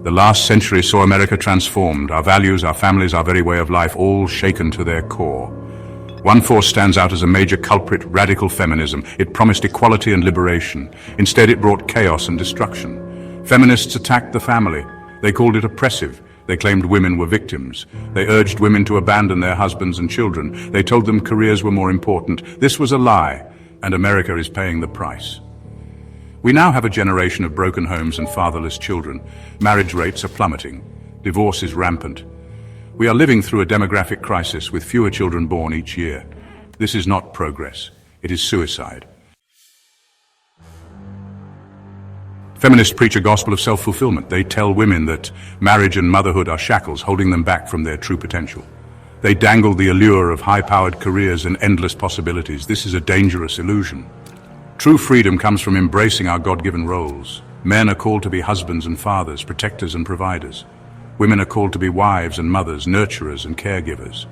The last century saw America transformed. Our values, our families, our very way of life, all shaken to their core. One force stands out as a major culprit: radical feminism. It promised equality and liberation. Instead, it brought chaos and destruction. Feminists attacked the family. They called it oppressive. They claimed women were victims. They urged women to abandon their husbands and children. They told them careers were more important. This was a lie, and America is paying the price. We now have a generation of broken homes and fatherless children. Marriage rates are plummeting. Divorce is rampant. We are living through a demographic crisis with fewer children born each year. This is not progress. It is suicide. Feminists preach a gospel of self-fulfillment. They tell women that marriage and motherhood are shackles holding them back from their true potential. They dangle the allure of high-powered careers and endless possibilities. This is a dangerous illusion. True freedom comes from embracing our God-given roles. Men are called to be husbands and fathers, protectors and providers. Women are called to be wives and mothers, nurturers and caregivers.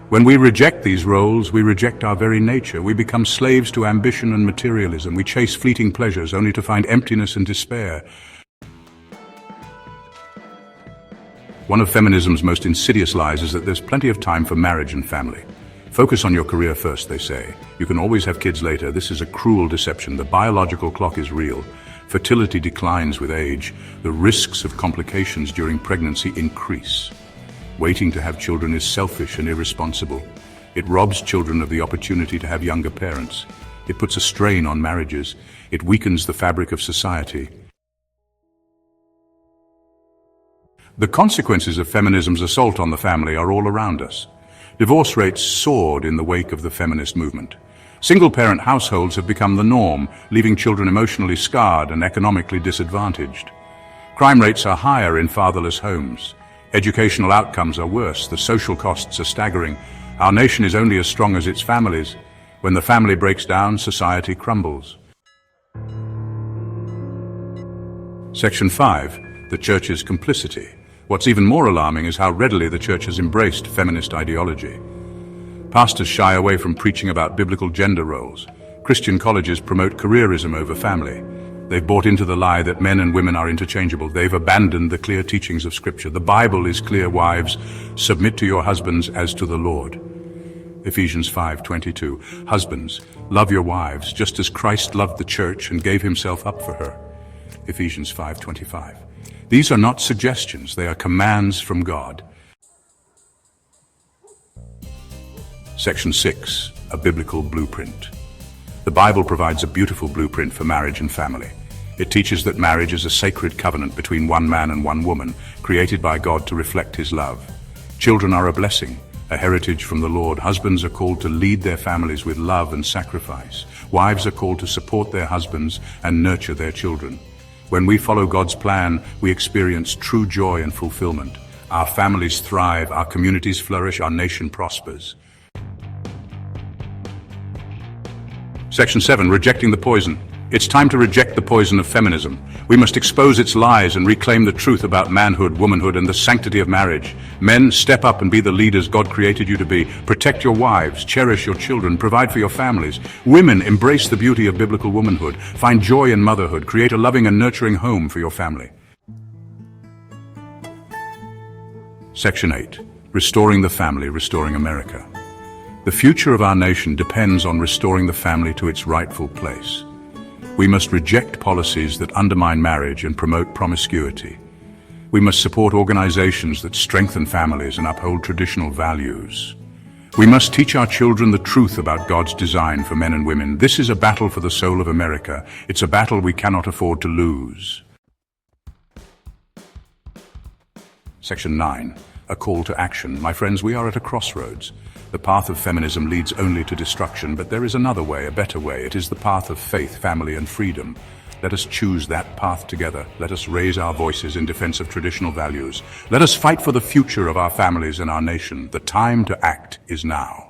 When we reject these roles, we reject our very nature. We become slaves to ambition and materialism. We chase fleeting pleasures only to find emptiness and despair. One of feminism's most insidious lies is that there's plenty of time for marriage and family. Focus on your career first, they say. You can always have kids later. This is a cruel deception. The biological clock is real. Fertility declines with age. The risks of complications during pregnancy increase. Waiting to have children is selfish and irresponsible. It robs children of the opportunity to have younger parents. It puts a strain on marriages. It weakens the fabric of society. The consequences of feminism's assault on the family are all around us. Divorce rates soared in the wake of the feminist movement. Single-parent households have become the norm, leaving children emotionally scarred and economically disadvantaged. Crime rates are higher in fatherless homes. Educational outcomes are worse. The social costs are staggering. Our nation is only as strong as its families. When the family breaks down, society crumbles. Section 5. The Church's complicity. What's even more alarming is how readily the Church has embraced feminist ideology. Pastors shy away from preaching about biblical gender roles. Christian colleges promote careerism over family. They've bought into the lie that men and women are interchangeable. They've abandoned the clear teachings of Scripture. The Bible is clear: wives, submit to your husbands as to the Lord. Ephesians 5:22. Husbands, love your wives, just as Christ loved the church and gave himself up for her. Ephesians 5:25. These are not suggestions, they are commands from God. Section 6. A biblical blueprint. The Bible provides a beautiful blueprint for marriage and family. It teaches that marriage is a sacred covenant between one man and one woman, created by God to reflect his love. Children are a blessing, a heritage from the Lord. Husbands are called to lead their families with love and sacrifice. Wives are called to support their husbands and nurture their children. When we follow God's plan, we experience true joy and fulfillment. Our families thrive, our communities flourish, our nation prospers. Section 7. Rejecting the poison. It's time to reject the poison of feminism. We must expose its lies and reclaim the truth about manhood, womanhood, and the sanctity of marriage. Men, step up and be the leaders God created you to be. Protect your wives, cherish your children, provide for your families. Women, embrace the beauty of biblical womanhood. Find joy in motherhood. Create a loving and nurturing home for your family. Section 8. Restoring the family, restoring America. The future of our nation depends on restoring the family to its rightful place. We must reject policies that undermine marriage and promote promiscuity. We must support organizations that strengthen families and uphold traditional values. We must teach our children the truth about God's design for men and women. This is a battle for the soul of America. It's a battle we cannot afford to lose. Section 9. A call to action. My friends, we are at a crossroads. The path of feminism leads only to destruction, but there is another way, a better way. It is the path of faith, family, and freedom. Let us choose that path together. Let us raise our voices in defense of traditional values. Let us fight for the future of our families and our nation. The time to act is now.